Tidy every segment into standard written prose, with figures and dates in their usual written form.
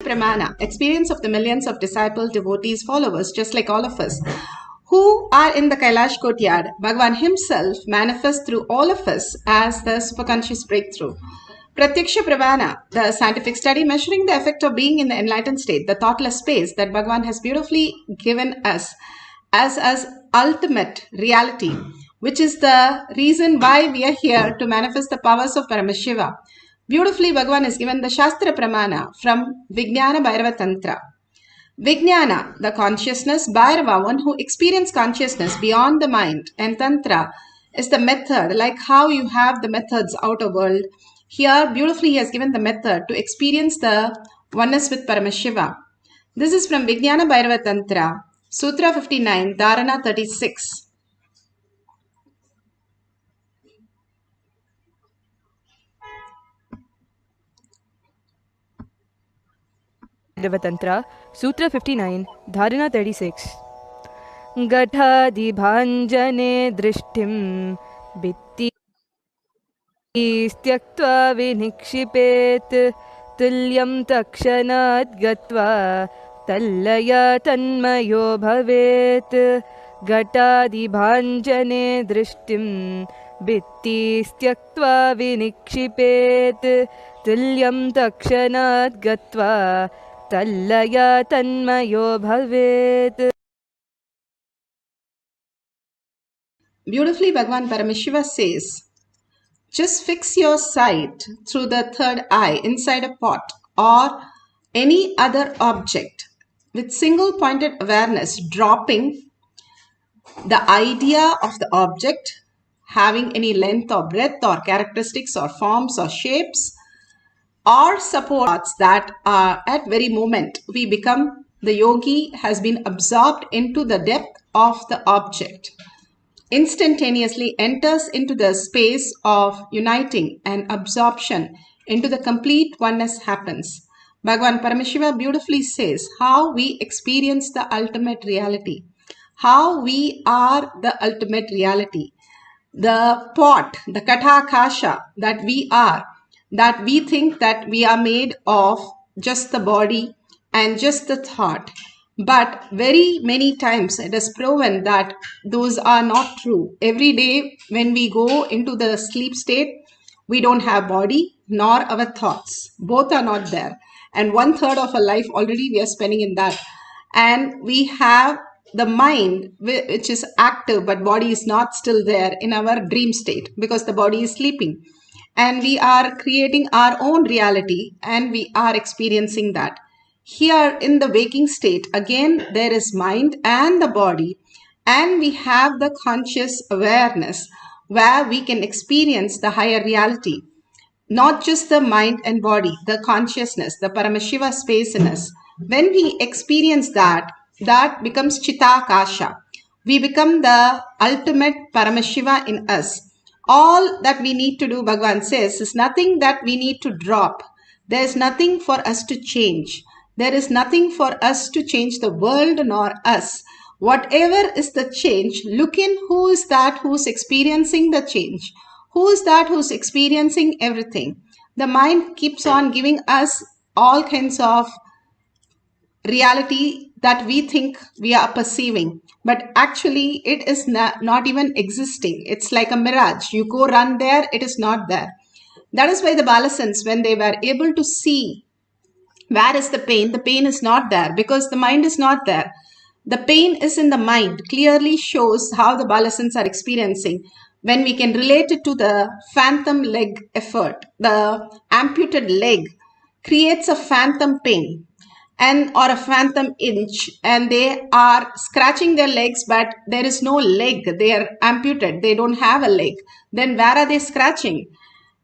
Pramana, experience of the millions of disciples, devotees, followers, just like all of us, who are in the Kailash courtyard. Bhagavan himself manifests through all of us as the superconscious breakthrough. Pratyaksha Pramana, the scientific study measuring the effect of being in the enlightened state, the thoughtless space that Bhagavan has beautifully given us as ultimate reality, which is the reason why we are here to manifest the powers of Paramashiva. Beautifully, Bhagavan is given the Shastra Pramana from Vijnana Bhairava Tantra. Vijnana, the consciousness, Bhairava, one who experiences consciousness beyond the mind, and Tantra is the method, like how you have the methods outer world. Here, beautifully, he has given the method to experience the oneness with Paramashiva. This is from Vijnana Bhairava Tantra, Sutra 59, Dharana 36. Tantra, Sutra 59, Dharana 36. Gatadibhanjane drishtim bitti istyaktva vinikshipet tulyam takshanat gatva tallaya tanmayo bhavet. Gatadibhanjane drishtim bitti istyaktva vinikshipet tulyam takshanat gatva Tallaya tanmayo bhavet. Beautifully, Bhagavan Paramashiva says, just fix your sight through the third eye inside a pot or any other object with single pointed awareness, dropping the idea of the object having any length or breadth or characteristics or forms or shapes or supports that are at very moment we become the yogi has been absorbed into the depth of the object, instantaneously enters into the space of uniting and absorption into the complete oneness happens. Bhagavan Paramashiva beautifully says how we experience the ultimate reality, how we are the ultimate reality, the pot, the katakasha that we are, that we think that we are made of just the body and just the thought. But very many times it is proven that those are not true. Every day when we go into the sleep state, we don't have body nor our thoughts. Both are not there. And 1/3 of our life already we are spending in that. And we have the mind which is active, but body is not still there in our dream state because the body is sleeping. And we are creating our own reality and we are experiencing that. Here in the waking state, again, there is mind and the body, and we have the conscious awareness where we can experience the higher reality. Not just the mind and body, the consciousness, the Paramashiva space in us. When we experience that, that becomes Chitakasha. We become the ultimate Paramashiva in us. All that we need to do, Bhagavan says, is nothing that we need to drop. There is nothing for us to change. There is nothing for us to change the world nor us. Whatever is the change, look in who is that who's experiencing the change. Who is that who's experiencing everything? The mind keeps on giving us all kinds of reality that we think we are perceiving, but actually it is not even existing. It's like a mirage. You go run there, it is not there. That is why the Balasans, when they were able to see where is the pain is not there because the mind is not there. The pain is in the mind, clearly shows how the Balasans are experiencing. When we can relate it to the phantom leg effort, the amputated leg creates a phantom pain and or a phantom inch, and they are scratching their legs, but there is no leg. They are amputated. They don't have a leg. Then where are they scratching?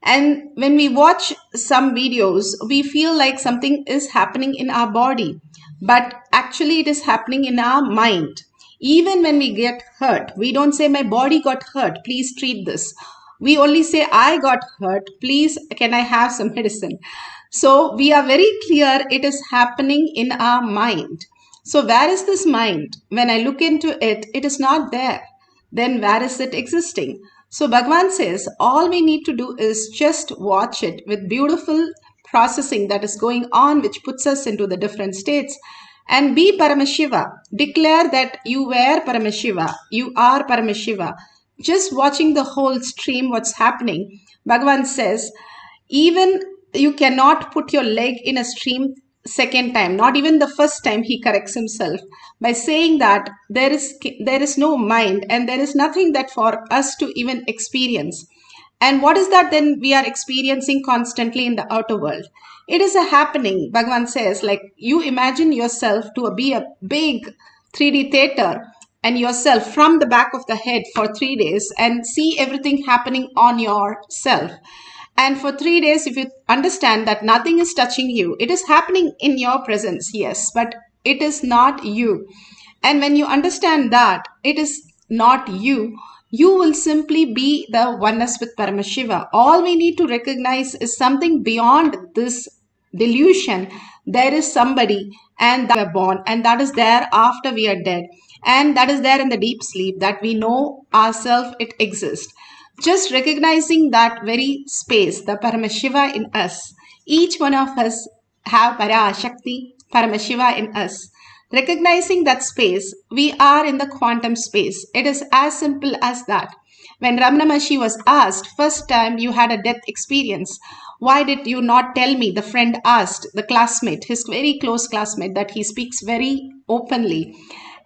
And when we watch some videos, we feel like something is happening in our body, but actually it is happening in our mind. Even when we get hurt, we don't say my body got hurt, please treat this. We only say I got hurt, please can I have some medicine? So we are very clear it is happening in our mind. So where is this mind? When I look into it, it is not there. Then where is it existing? So Bhagavan says all we need to do is just watch it with beautiful processing that is going on, which puts us into the different states. And be Paramashiva. Declare that you were Paramashiva. You are Paramashiva. Just watching the whole stream, what's happening. Bhagavan says, even you cannot put your leg in a stream second time, not even the first time. He corrects himself by saying that there is no mind and there is nothing that for us to even experience. And what is that then we are experiencing constantly in the outer world? It is a happening. Bhagavan says, like, you imagine yourself to be a big 3D theater and yourself from the back of the head for 3 days and see everything happening on yourself. And for 3 days, if you understand that nothing is touching you, it is happening in your presence, yes, but it is not you. And when you understand that it is not you, you will simply be the oneness with Paramashiva. All we need to recognize is something beyond this delusion. There is somebody and that we are born, and that is there after we are dead. And that is there in the deep sleep that we know ourselves, it exists. Just recognizing that very space, the Paramashiva in us. Each one of us have Parashakti, Paramashiva in us. Recognizing that space, we are in the quantum space. It is as simple as that. When Ramana Maharshi was asked, first time you had a death experience, why did you not tell me? The friend asked the classmate, his very close classmate, that he speaks very openly.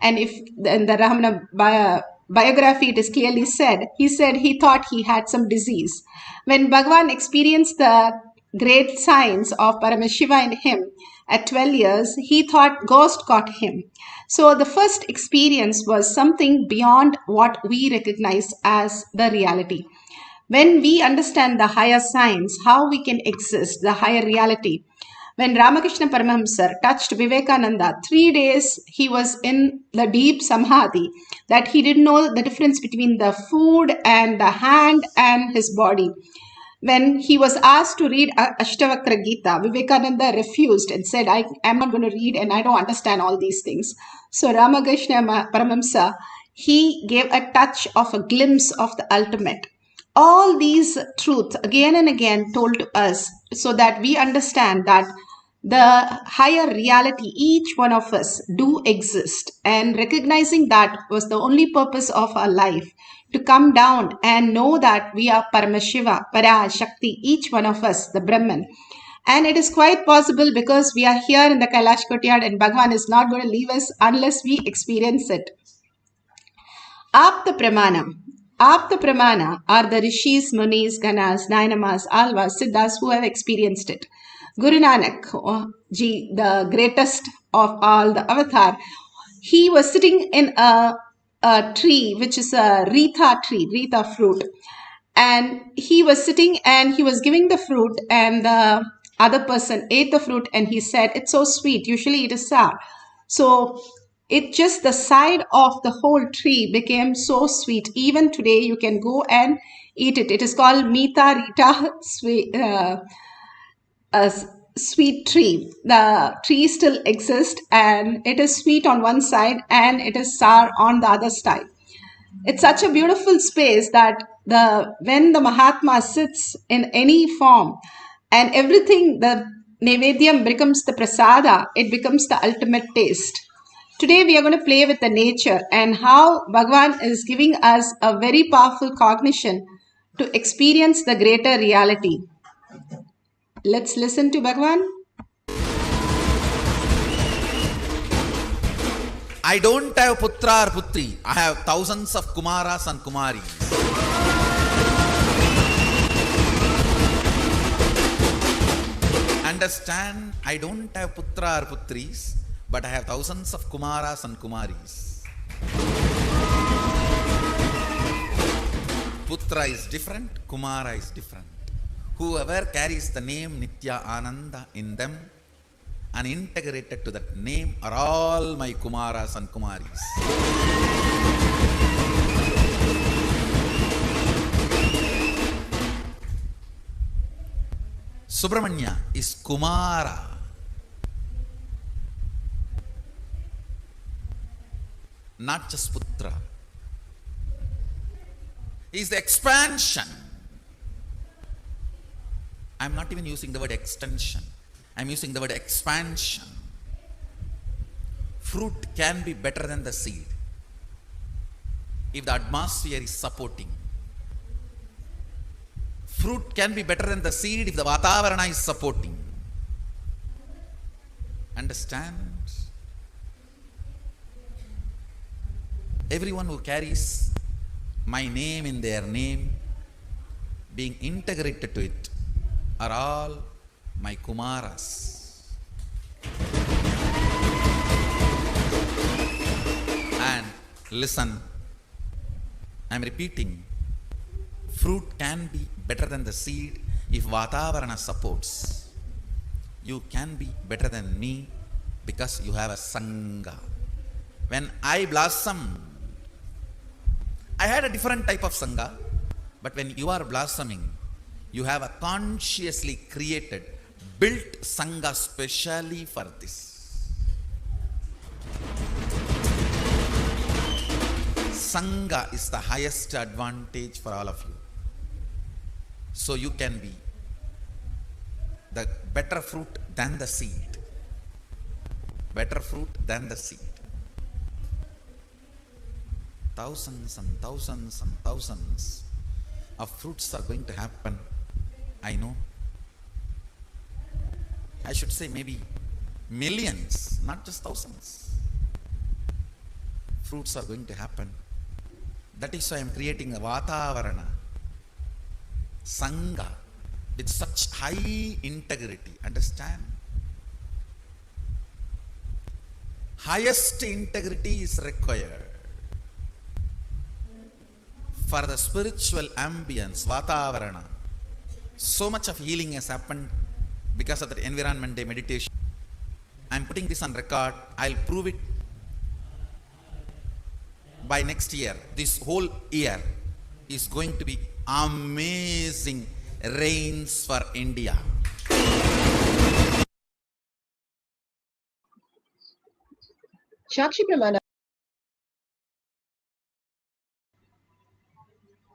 And if in the Ramana biography, it is clearly said, he thought he had some disease. When Bhagavan experienced the great signs of Paramashiva in him at 12 years, he thought ghost got him. So the first experience was something beyond what we recognize as the reality. When we understand the higher signs, how we can exist, the higher reality. When Ramakrishna Paramahamsa touched Vivekananda, 3 days he was in the deep samadhi that he didn't know the difference between the food and the hand and his body. When he was asked to read Ashtavakra Gita, Vivekananda refused and said, I am not going to read and I don't understand all these things. So Ramakrishna Paramahamsa, he gave a touch of a glimpse of the ultimate. All these truths again and again told to us so that we understand that the higher reality, each one of us do exist, and recognizing that was the only purpose of our life, to come down and know that we are Paramashiva, Parashakti, each one of us, the Brahman. And it is quite possible because we are here in the Kailash Courtyard and Bhagavan is not going to leave us unless we experience it. Apta Pramana. Apta Pramana are the Rishis, Munis, Ganas, Nainamas, Alvas, Siddhas who have experienced it. Guru Nanak ji, the greatest of all the avatar, he was sitting in a tree, which is a Rita tree, Rita fruit. And he was sitting and he was giving the fruit, and the other person ate the fruit and he said, it's so sweet. Usually it is sour. So it just, the side of the whole tree became so sweet. Even today you can go and eat it. It is called Mita Rita sweet, a sweet tree. The tree still exists and it is sweet on one side and it is sour on the other side. It's such a beautiful space that when the Mahatma sits in any form and everything, the Nevedyam becomes the prasada, it becomes the ultimate taste. Today we are going to play with the nature and how Bhagavan is giving us a very powerful cognition to experience the greater reality. Let's listen to Bhagavan. I don't have putra or putri. I have thousands of kumaras and kumaris. Understand, I don't have putra or putris, but I have thousands of kumaras and kumaris. Putra is different, kumara is different. Whoever carries the name Nitya Ananda in them and integrated to that name are all my kumaras and kumaris. Subramanya is kumara. Not just putra. He is the expansion. I'm not even using the word extension. I'm using the word expansion. Fruit can be better than the seed if the atmosphere is supporting. Fruit can be better than the seed if the Vatavarana is supporting. Understand? Everyone who carries my name in their name, being integrated to it, are all my Kumaras. And listen, I'm repeating, fruit can be better than the seed if Vatavarana supports. You can be better than me because you have a Sangha. When I blossom, I had a different type of Sangha, but when you are blossoming, you have a consciously created, built Sangha specially for this. Sangha is the highest advantage for all of you. So you can be the better fruit than the seed. Better fruit than the seed. Thousands and thousands and thousands of fruits are going to happen. I know. I should say maybe millions, not just thousands. Fruits are going to happen. That is why I am creating a Vatavarana, Sangha, with such high integrity. Understand? Highest integrity is required for the spiritual ambience, Vatavarana. So much of healing has happened because of the Environment Day meditation. I am putting this on record. I'll prove it by next year. This whole year is going to be amazing rains for India. Shakshi Pramana.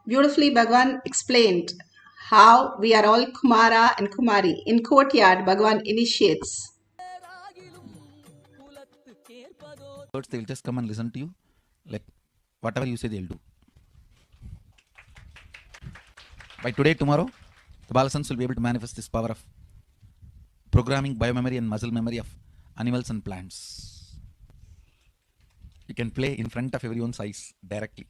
Beautifully, Bhagavan explained how we are all Kumara and Kumari. In courtyard, Bhagavan initiates. First, they'll just come and listen to you. Like, whatever you say, they'll do. By today, tomorrow, the Balasans will be able to manifest this power of programming biomemory and muscle memory of animals and plants. You can play in front of everyone's eyes directly.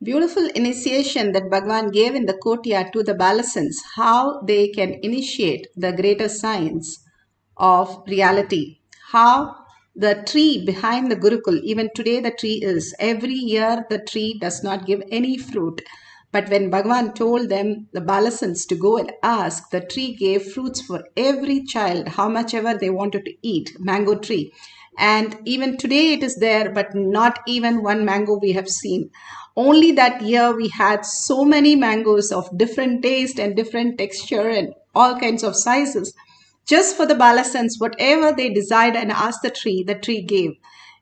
Beautiful initiation that Bhagavan gave in the courtyard to the Balasans, how they can initiate the greater science of reality. How the tree behind the Gurukul, even today the tree is, every year the tree does not give any fruit. But when Bhagavan told them, the Balasans, to go and ask, the tree gave fruits for every child, how much ever they wanted to eat, mango tree. And even today it is there, but not even one mango we have seen. Only that year we had so many mangoes of different taste and different texture and all kinds of sizes. Just for the Balasans, whatever they desired and asked the tree gave.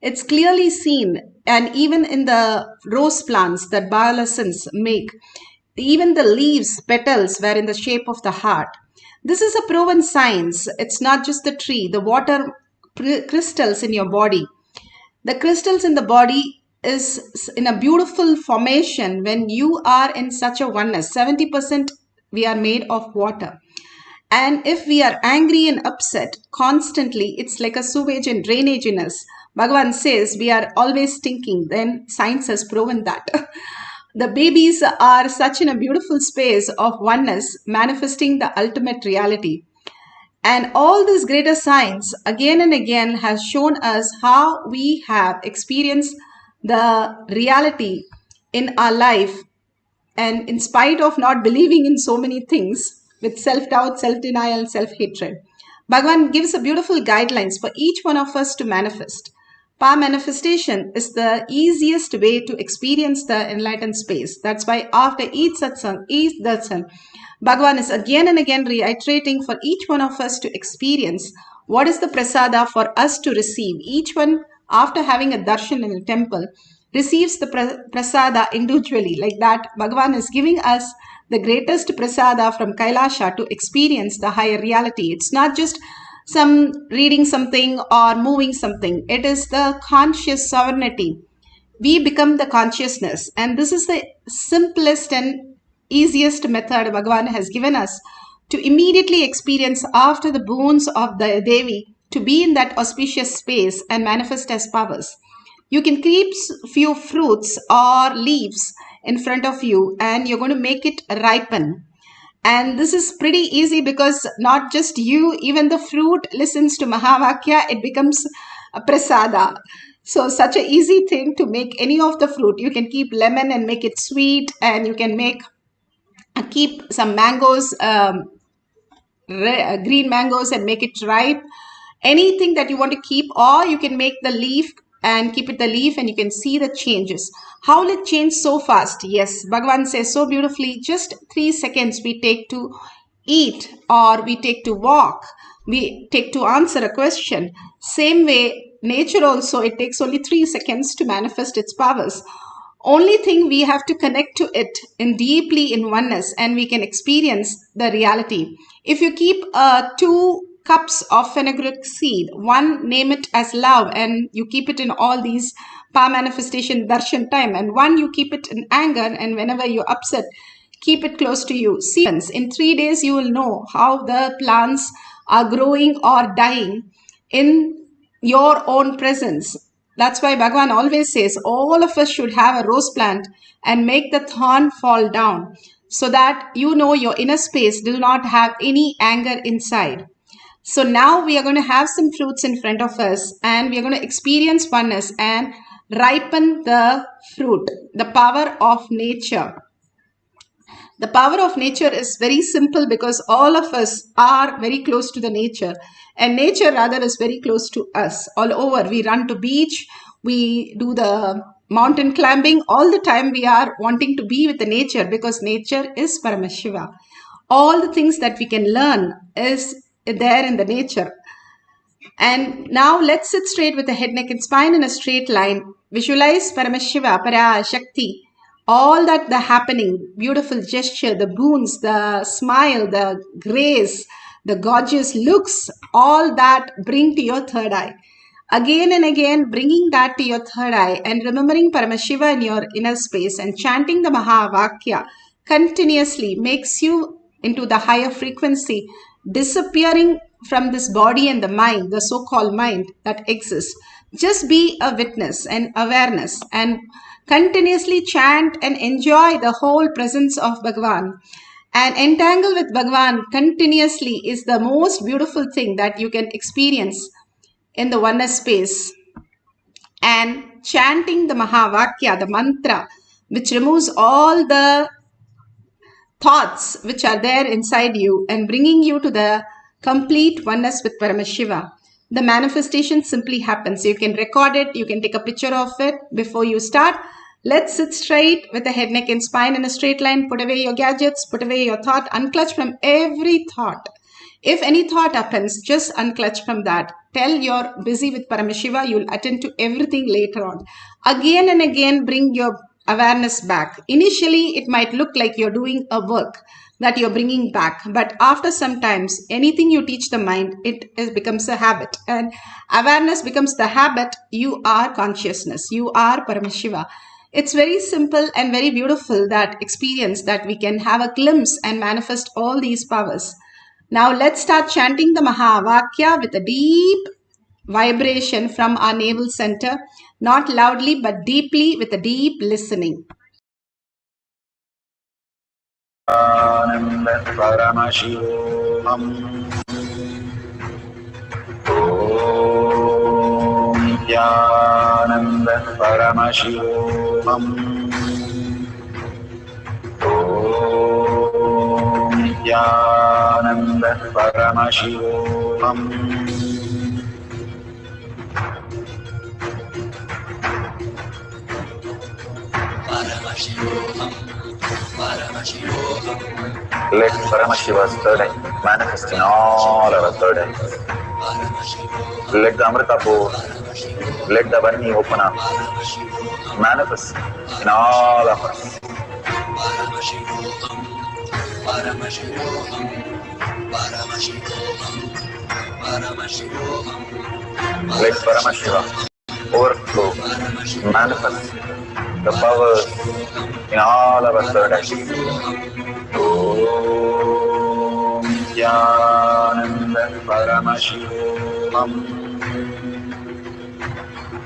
It's clearly seen, and even in the rose plants that Balasans make, even the leaves, petals were in the shape of the heart. This is a proven science. It's not just the tree, the water crystals in your body. The crystals in the body is in a beautiful formation when you are in such a oneness. 70% we are made of water. And if we are angry and upset constantly, it's like a sewage and drainage in us. Bhagavan says we are always stinking. Then science has proven that. The babies are such in a beautiful space of oneness, manifesting the ultimate reality. And all this greater science again and again has shown us how we have experienced the reality in our life. And in spite of not believing in so many things, with self-doubt, self-denial, self-hatred, Bhagavan gives a beautiful guidelines for each one of us to manifest. Power manifestation is the easiest way to experience the enlightened space. That's why after each satsang, each darshan, Bhagavan is again and again reiterating for each one of us to experience what is the prasada for us to receive. Each one, after having a darshan in a temple, receives the prasada individually. Like that, Bhagavan is giving us the greatest prasada from Kailasha to experience the higher reality. It's not just some reading something or moving something. It is the conscious sovereignty. We become the consciousness, and this is the simplest and easiest method Bhagavan has given us to immediately experience after the boons of the Devi, to be in that auspicious space and manifest as powers. You can keep few fruits or leaves in front of you and you're going to make it ripen. And this is pretty easy because not just you, even the fruit listens to Mahavakya, it becomes a prasada. So such a easy thing to make any of the fruit. You can keep lemon and make it sweet, and you can keep some mangoes, green mangoes, and make it ripe. Anything that you want to keep, or you can make the leaf and keep it the leaf, and you can see the changes. How will it change so fast? Yes, Bhagavan says so beautifully, just 3 seconds we take to eat, or we take to walk, we take to answer a question. Same way, nature also, it takes only 3 seconds to manifest its powers. Only thing, we have to connect to it in deeply in oneness, and we can experience the reality. If you keep 2 cups of fenugreek seed, one name it as love, and you keep it in all these power manifestation darshan time, and one you keep it in anger, and whenever you're upset, keep it close to you. See, in 3 days you will know how the plants are growing or dying in your own presence. That's why Bhagavan always says all of us should have a rose plant and make the thorn fall down, so that you know your inner space do not have any anger inside. So now we are going to have some fruits in front of us, and we are going to experience oneness and ripen the fruit, the power of nature. The power of nature is very simple because all of us are very close to the nature, and nature rather is very close to us. All over, we run to beach, we do the mountain climbing, all the time we are wanting to be with the nature, because nature is Paramashiva. All the things that we can learn is there in the nature. And now let's sit straight with the head, neck and spine in a straight line. Visualize Paramashiva, Parashakti, all that the happening, beautiful gesture, the boons, the smile, the grace, the gorgeous looks, all that bring to your third eye. Again and again, bringing that to your third eye and remembering Paramashiva in your inner space and chanting the Mahavakya continuously makes you into the higher frequency, disappearing from this body and the mind, the so-called mind that exists. Just be a witness and awareness, and continuously chant and enjoy the whole presence of Bhagavan. And entangle with Bhagavan continuously is the most beautiful thing that you can experience in the oneness space. And chanting the Mahavakya, the mantra, which removes all the thoughts which are there inside you and bringing you to the complete oneness with Paramashiva. The manifestation simply happens. You can record it, you can take a picture of it before you start. Let's sit straight with the head, neck and spine in a straight line. Put away your gadgets, put away your thought, unclutch from every thought. If any thought happens, just unclutch from that. Tell you're busy with Paramashiva, you'll attend to everything later on. Again and again, bring your awareness back. Initially, it might look like you're doing a work that you're bringing back, but after some times, anything you teach the mind, it becomes a habit, and awareness becomes the habit. You are consciousness, you are Paramashiva. It's very simple and very beautiful, that experience that we can have a glimpse and manifest all these powers. Now let's start chanting the Mahavakya with a deep vibration from our navel center, not loudly but deeply, with a deep listening. Enlightenment Paramashivoham. Om Nithyananda Paramashivoham. Om Nithyananda Paramashivoham. Paramashivoham. Paramashivoham. Let Paramashiva's third eye manifest in all our third eyes. Let the Amrita pour, let the Varni open up, manifest in all of us. Let Paramashiva overflow, manifest the powers in all our third eye. Om Nithyananda Paramashivoham.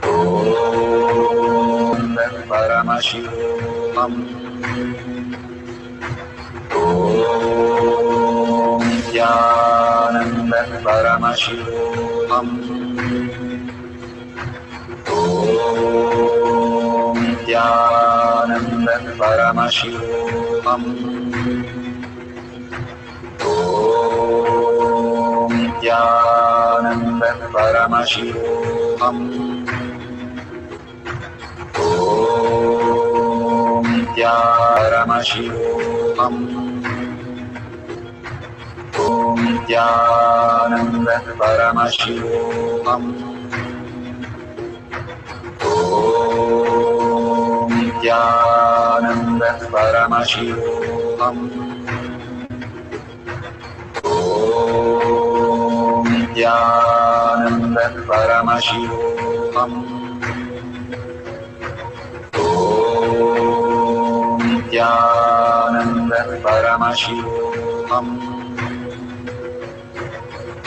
Om Paramashivoham. Om Nithyananda Paramashivoham. Om Nithyananda Paramashivoham. Om Nithyananda Paramashivoham. Om Paramashivoham. Om Nithyananda Paramashivoham. Om Nithyananda Paramashivoham. Om Nithyananda Paramashivoham. Om Nithyananda Paramashivoham.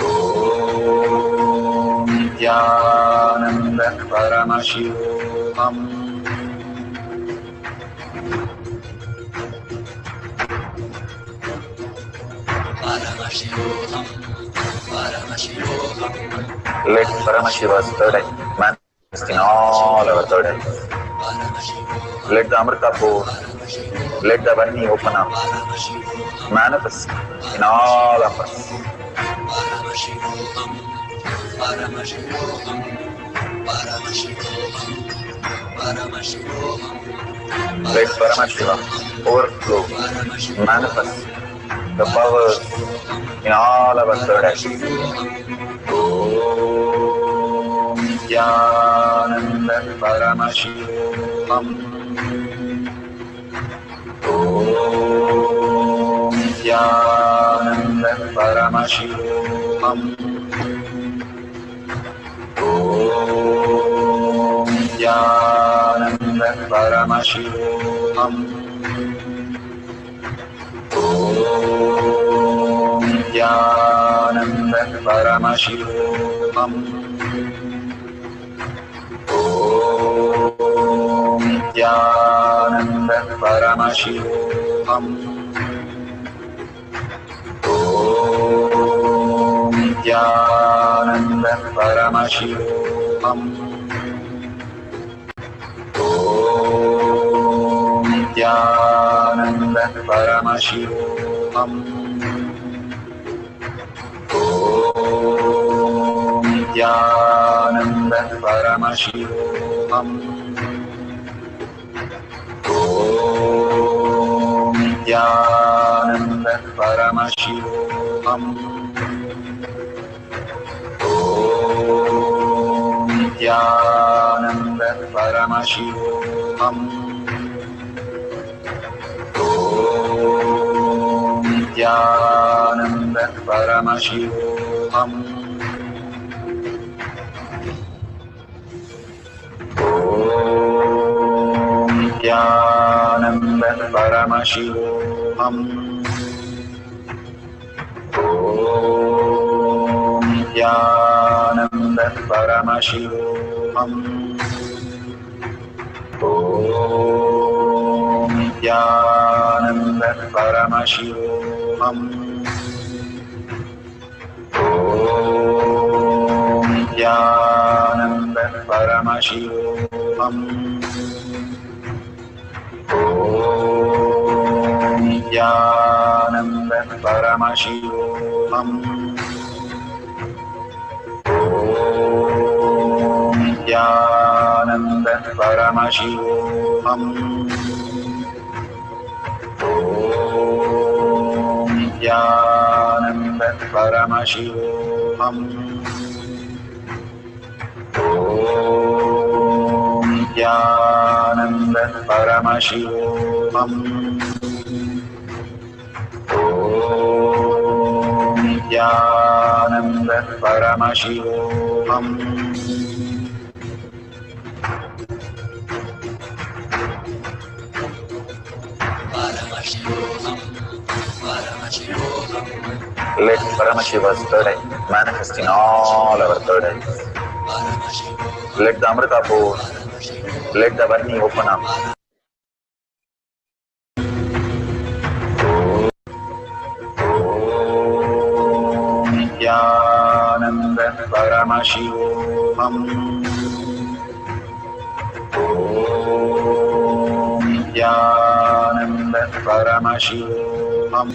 Om Nithyananda Paramashivoham. Let Paramashiva's third eye manifest in all our third eyes. Let the Amrita pour, let the Varni open up, manifest in all of us. Let Paramashiva overflow, manifest the powers in all our third eyes. Om Nithyananda Paramashivoham. Om Nithyananda Paramashivoham. Om Nithyananda Paramashivoham. Om Nithyananda Paramashivoham. Om Nithyananda Paramashivoham. Om Nithyananda Paramashivoham. Om Nithyananda Paramashivoham. Om Nithyananda Paramashivoham. Om Nithyananda Paramashivoham. Om Nithyananda Paramashivoham. Om Nithyananda Paramashivoham. Om Nithyananda Paramashivoham. Om Nithyananda Paramashivoham. Om Nithyananda Paramashivoham. Om Nithyananda Paramashivoham. Om Nithyananda Paramashivoham. Om Nithyananda Paramashivoham. Om Nithyananda Paramashivoham. Om Nithyananda Paramashivam. Om Nithyananda Paramashivoham. Let Paramashiva's third eye manifest in all our third eyes. Let the Amrita pour, let the Varni open up. Om Nithyananda Paramashivoham. Om Nithyananda Paramashivoham.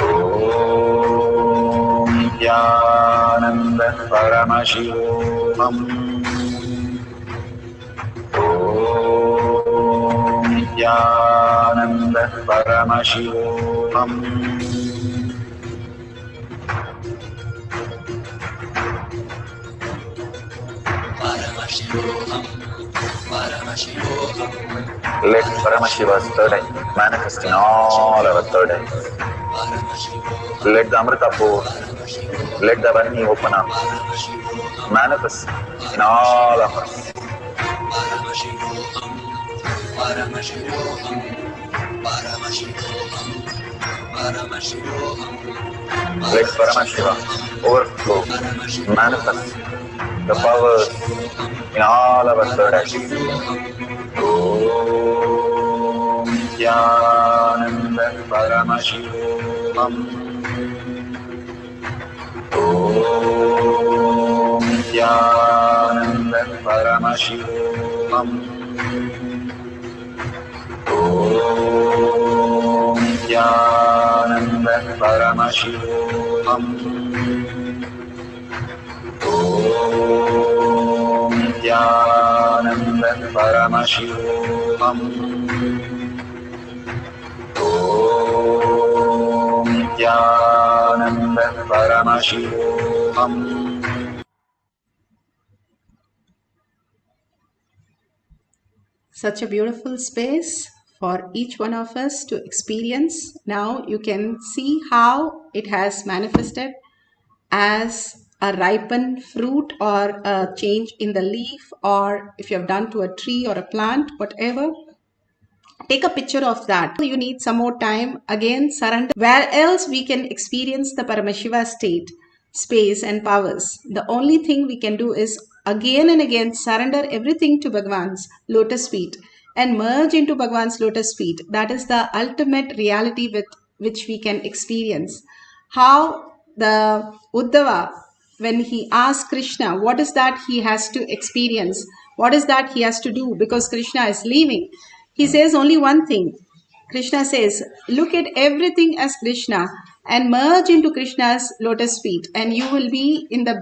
Om Nithyananda Paramashivoham. Om Nithyananda Paramashivoham. Let Paramashiva's third eye manifest in all our third eyes. Let the Amrita pour, let the Varni open up, manifest in all of us. Let Paramashiva overflow, manifest the powers in all our third eyes. Om Nithyananda Paramashivoham. Om Nithyananda Paramashivoham. Om Nithyananda Paramashivoham. Om Nithyananda Paramashivoham. Om Nithyananda Paramashivoham. Such a beautiful space for each one of us to experience. Now you can see how it has manifested as a ripened fruit or a change in the leaf, or if you have done to a tree or a plant, whatever. Take a picture of that. You need some more time. Again, surrender. Where else we can experience the Paramashiva state, space and powers? The only thing we can do is again and again surrender everything to Bhagwan's lotus feet and merge into Bhagwan's lotus feet. That is the ultimate reality with which we can experience. How the Uddhava, when he asked Krishna, what is that he has to experience? What is that he has to do? Because Krishna is leaving. He says only one thing. Krishna says, look at everything as Krishna and merge into Krishna's lotus feet, and you will be in the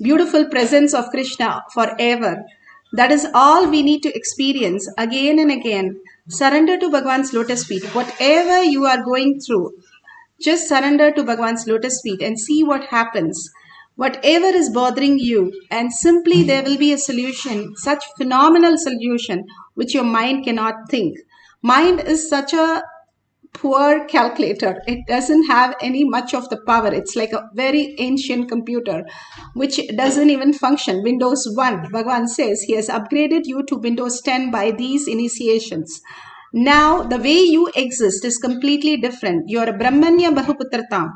beautiful presence of Krishna forever. That is all we need to experience again and again. Surrender to Bhagwan's lotus feet. Whatever you are going through, just surrender to Bhagwan's lotus feet and see what happens. Whatever is bothering you, and simply there will be a solution, such phenomenal solution, which your mind cannot think. Mind is such a poor calculator. It doesn't have any much of the power. It's like a very ancient computer, which doesn't even function. Windows 1, Bhagwan says he has upgraded you to Windows 10 by these initiations. Now, the way you exist is completely different. You are a Brahmanya Bahuputratam.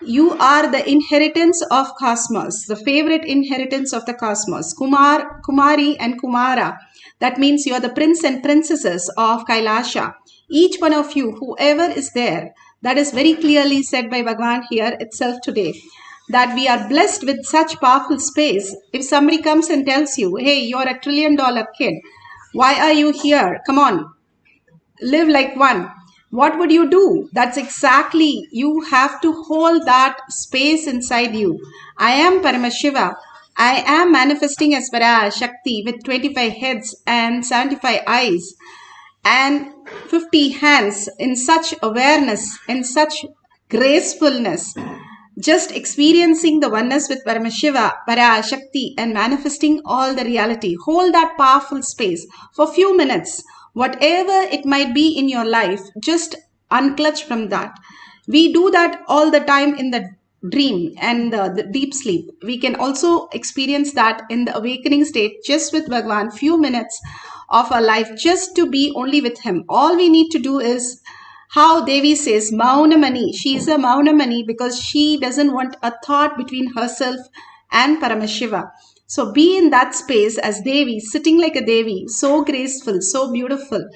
You are the inheritance of cosmos, the favorite inheritance of the cosmos. Kumari and Kumara. That means you are the prince and princesses of Kailasha. Each one of you, whoever is there, that is very clearly said by Bhagwan here itself today, that we are blessed with such powerful space. If somebody comes and tells you, hey, you're a $1 trillion kid, why are you here? Come on, live like one. What would you do? That's exactly, you have to hold that space inside you. I am Paramashiva. I am manifesting as Parashakti with 25 heads and 75 eyes and 50 hands in such awareness, in such gracefulness, just experiencing the oneness with Paramashiva, Parashakti, and manifesting all the reality. Hold that powerful space for a few minutes. Whatever it might be in your life, just unclutch from that. We do that all the time in the dream and the deep sleep. We can also experience that in the awakening state, just with Bhagwan, few minutes of our life, just to be only with him. All we need to do is, how Devi says, Maunamani. She is a Maunamani because she doesn't want a thought between herself and Paramashiva. So be in that space as Devi, sitting like a Devi, so graceful, so beautiful,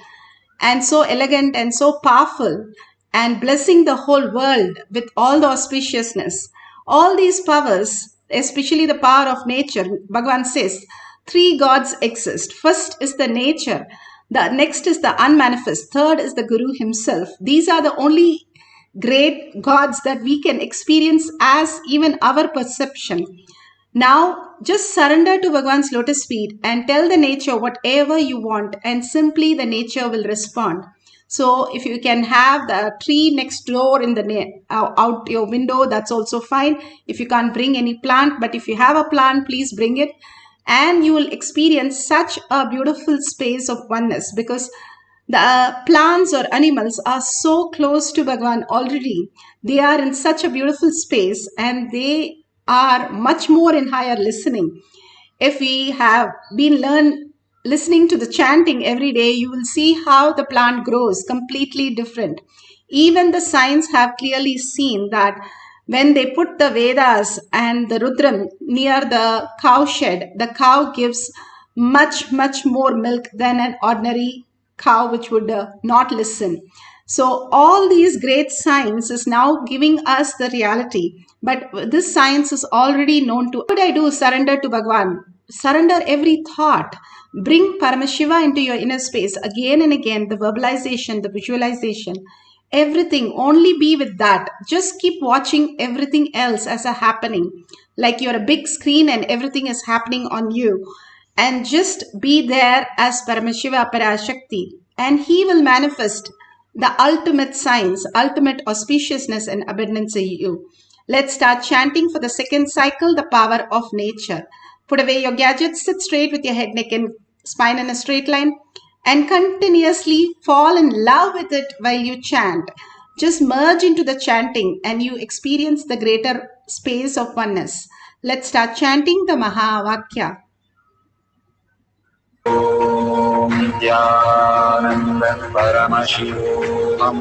and so elegant and so powerful, and blessing the whole world with all the auspiciousness. All these powers, especially the power of nature, Bhagavan says, three gods exist. First is the nature, the next is the unmanifest, third is the Guru himself. These are the only great gods that we can experience as even our perception. Now, just surrender to Bhagwan's lotus feet and tell the nature whatever you want, and simply the nature will respond. So, if you can have the tree next door in the out your window, that's also fine. If you can't bring any plant, but if you have a plant, please bring it, and you will experience such a beautiful space of oneness, because the plants or animals are so close to Bhagwan already. They are in such a beautiful space, and they are much more in higher listening. If we have been listening to the chanting every day, you will see how the plant grows completely different. Even the science have clearly seen that when they put the Vedas and the Rudram near the cow shed, the cow gives much, much more milk than an ordinary cow which would not listen. So all these great science is now giving us the reality. But this science is already known to. What would I do? Surrender to Bhagwan. Surrender every thought. Bring Paramashiva into your inner space again and again. The verbalization, the visualization, everything. Only be with that. Just keep watching everything else as a happening. Like you're a big screen and everything is happening on you. And just be there as Paramashiva, Parashakti. And he will manifest the ultimate science, ultimate auspiciousness and abundance in you. Let's start chanting for the second cycle, the power of nature. Put away your gadgets, sit straight with your head, neck and spine in a straight line, and continuously fall in love with it while you chant. Just merge into the chanting and you experience the greater space of oneness. Let's start chanting the Mahavakya. Om Nithyananda Paramashivoham.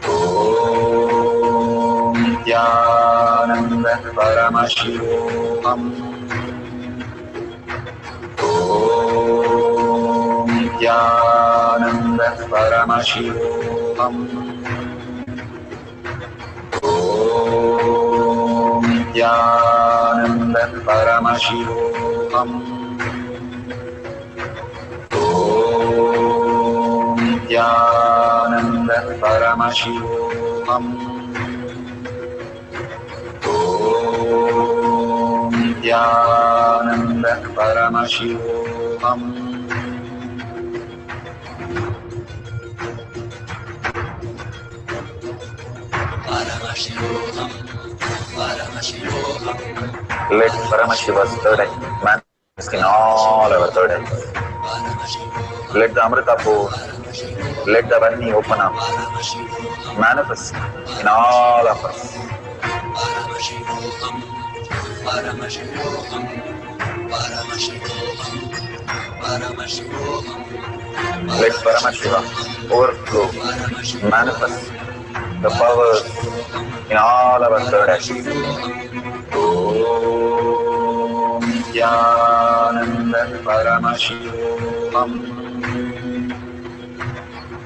Om Nithyananda Paramashivoham. Om Nithyananda Paramashivoham. Om Nithyananda Paramashivoham. Om Nithyananda Paramashivoham. Om Nithyananda Paramashivoham. Paramashivoham. Paramashivoham. Let Paramashiva's third eye manifest in all our third eyes. Let the Amrita pour, let the Vani open up, manifest in all of us. Paramashivoham. Paramashivoham. Paramashivoham. Paramashivoham. Let Paramashiva overflow, manifest the powers in all our third eyes. Om Nithyananda Paramashivoham.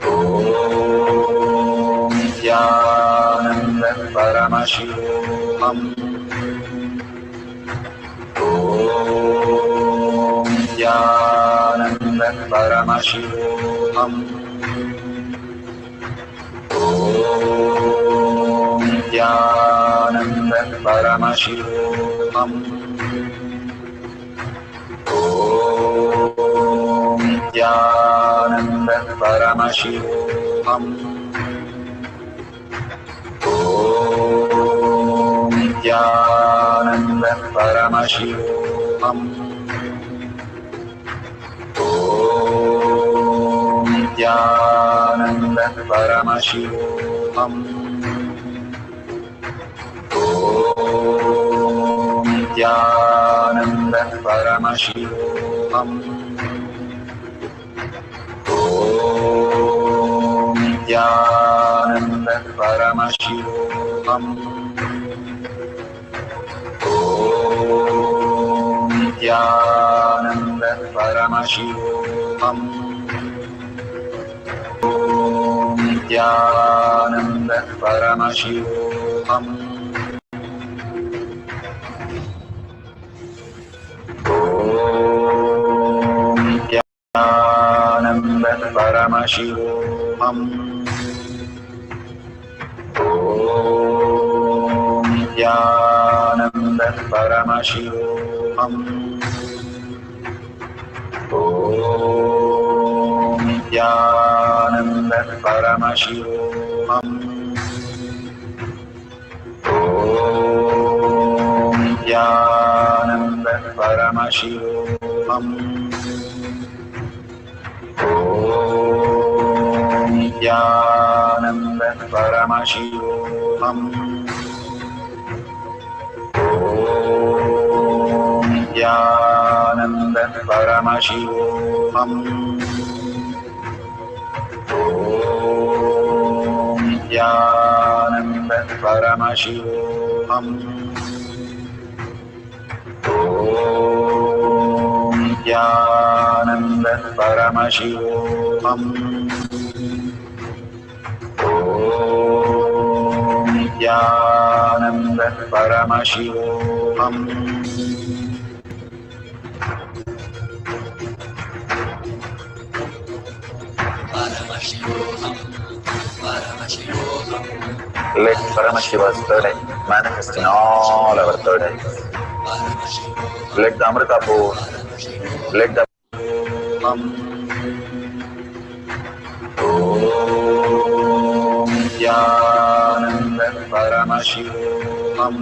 Om Nithyananda Paramashivoham. Om Nithyananda Paramashivoham. Om Nithyananda Paramashivoham. Om Nithyananda Paramashivoham. Paramashivoham. Nithyananda Paramashivoham. Nithyananda Paramashivoham. Nithyananda Paramashivoham. Nithyananda Paramashivoham. Nithyananda Paramashivoham. Nithyananda Paramashivoham. Nithyananda Paramashivoham. Nithyananda Paramashivoham. Nithyananda Paramashivoham. Nithyananda Paramashivoham. Nithyananda Paramashivoham. Nithyananda Paramashivoham. Nithyananda Paramashivoham. Nithyananda Paramashivoham. Let Paramashiva's third eye manifest in all our third eyes. Let the Amrita pour, let the Om Nithyananda Paramashivoham.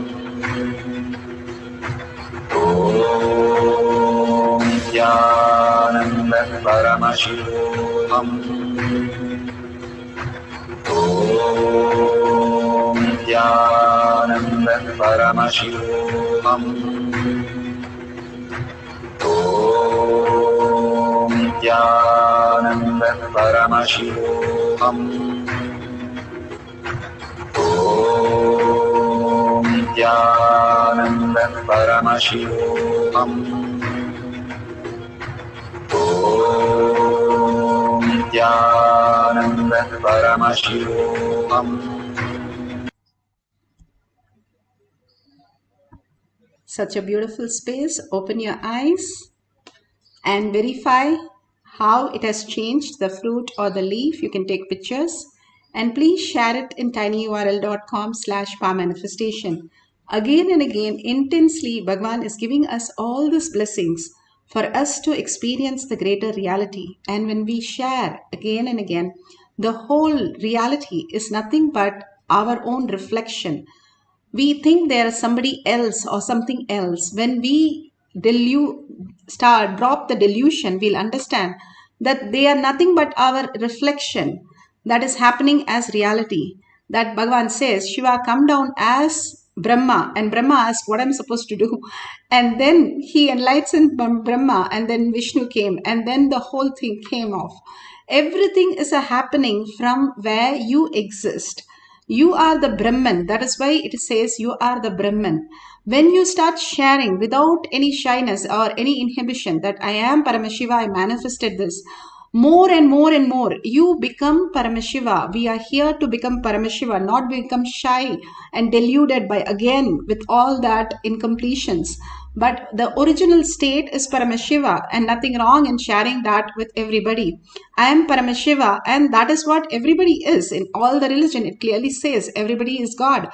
Om Nithyananda Paramashivoham. Om Nithyananda Paramashivoham. Om Nithyananda Paramashivoham. Om Nithyananda Paramashivoham. Om Nithyananda Paramashivoham. Such a beautiful space. Open your eyes and verify how it has changed the fruit or the leaf. You can take pictures and please share it in tinyurl.com/powermanifestation. Again and again, intensely, Bhagavan is giving us all these blessings for us to experience the greater reality. And when we share again and again, the whole reality is nothing but our own reflection. We think there is somebody else or something else. When we drop the delusion, we'll understand that they are nothing but our reflection that is happening as reality. That Bhagavan says, Shiva come down as Brahma, and Brahma asked, what I'm supposed to do? And then he enlightened Brahma, and then Vishnu came, and then the whole thing came off. Everything is a happening from where you exist. You are the Brahman. That is why it says you are the Brahman. When you start sharing without any shyness or any inhibition that I am Paramashiva, I manifested this, more and more and more, you become Paramashiva. We are here to become Paramashiva, not become shy and deluded by again with all that incompletions. But the original state is Paramashiva, and nothing wrong in sharing that with everybody. I am Paramashiva, and that is what everybody is. In all the religion, it clearly says everybody is God.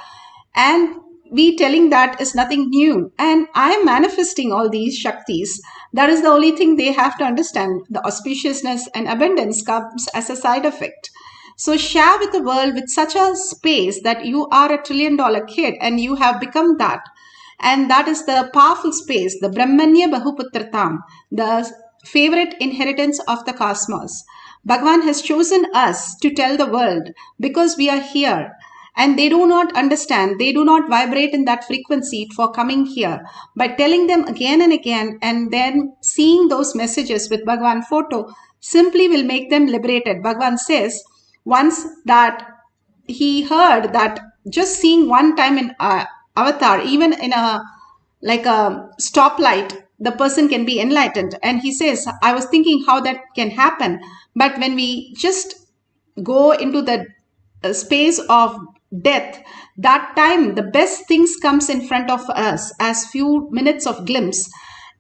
And we telling that is nothing new. And I am manifesting all these Shaktis. That is the only thing they have to understand. The auspiciousness and abundance comes as a side effect. So share with the world with such a space that you are $1 trillion kid and you have become that. And that is the powerful space, the Brahmanya Bahuputratam, the favorite inheritance of the cosmos. Bhagavan has chosen us to tell the world because we are here and they do not understand, they do not vibrate in that frequency for coming here. By telling them again and then seeing those messages with Bhagavan photo simply will make them liberated. Bhagavan says once that he heard that just seeing one time in avatar, even in a like a stoplight, the person can be enlightened. And he says, I was thinking how that can happen, but when we just go into the space of death, that time the best things comes in front of us as few minutes of glimpse.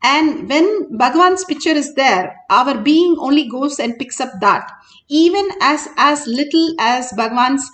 And when Bhagavan's picture is there, our being only goes and picks up that. Even as little as Bhagavan's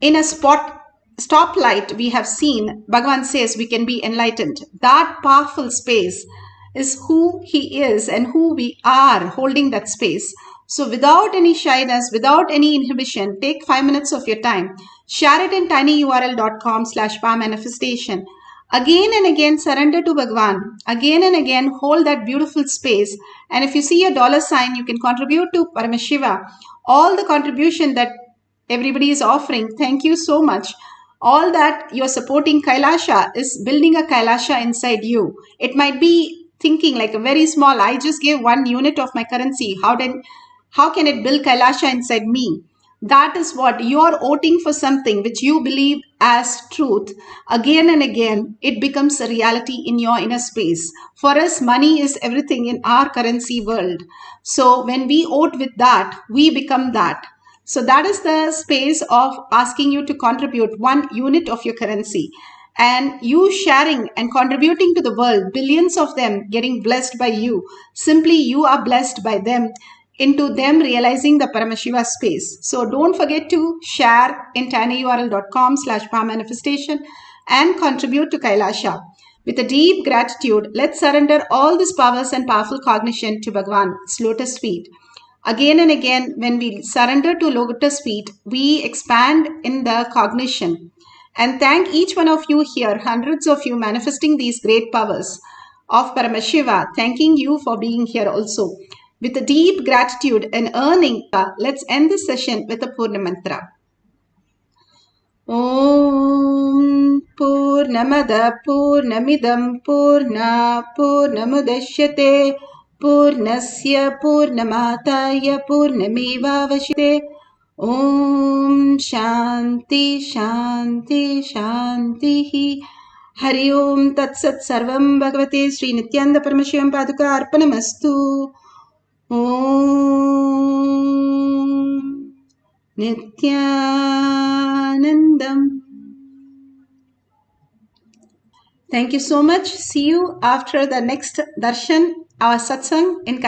in a stoplight we have seen, Bhagavan says we can be enlightened. That powerful space is who he is and who we are holding that space. So without any shyness, without any inhibition, take 5 minutes of your time, share it in tinyurl.com/power-manifestation. Again and again, surrender to Bhagavan. Again and again, hold that beautiful space. And if you see a dollar sign, you can contribute to Paramashiva. All the contribution that everybody is offering, thank you so much. All that you're supporting Kailasha is building a Kailasha inside you. It might be thinking like a very small, I just gave 1 unit of my currency. How can it build Kailasha inside me? That is what you're voting for, something which you believe as truth. Again and again, it becomes a reality in your inner space. For us, money is everything in our currency world. So when we vote with that, we become that. So that is the space of asking you to contribute 1 unit of your currency. And you sharing and contributing to the world, billions of them getting blessed by you. Simply you are blessed by them, into them realizing the Paramashiva space. So don't forget to share in tinyurl.com/power-manifestation and contribute to Kailasha. With a deep gratitude, let's surrender all these powers and powerful cognition to Bhagavan's lotus feet. Again and again, when we surrender to lotus feet, we expand in the cognition. And thank each one of you here, hundreds of you manifesting these great powers of Paramashiva, thanking you for being here also. With a deep gratitude and earning, let's end this session with a Purna mantra. Om Purnamada Purnamidam Purna Purnamudashyate Purnasya Purnamataya Purnamevavashite. Om Shanti Shanti Shanti. Hari Om Tat Sat Sarvam Bhagavate Sri Nithyananda Paramashivam Paduka Arpanamastu. Om Nithyanandam. Thank you so much. See you after the next darshan, our satsang in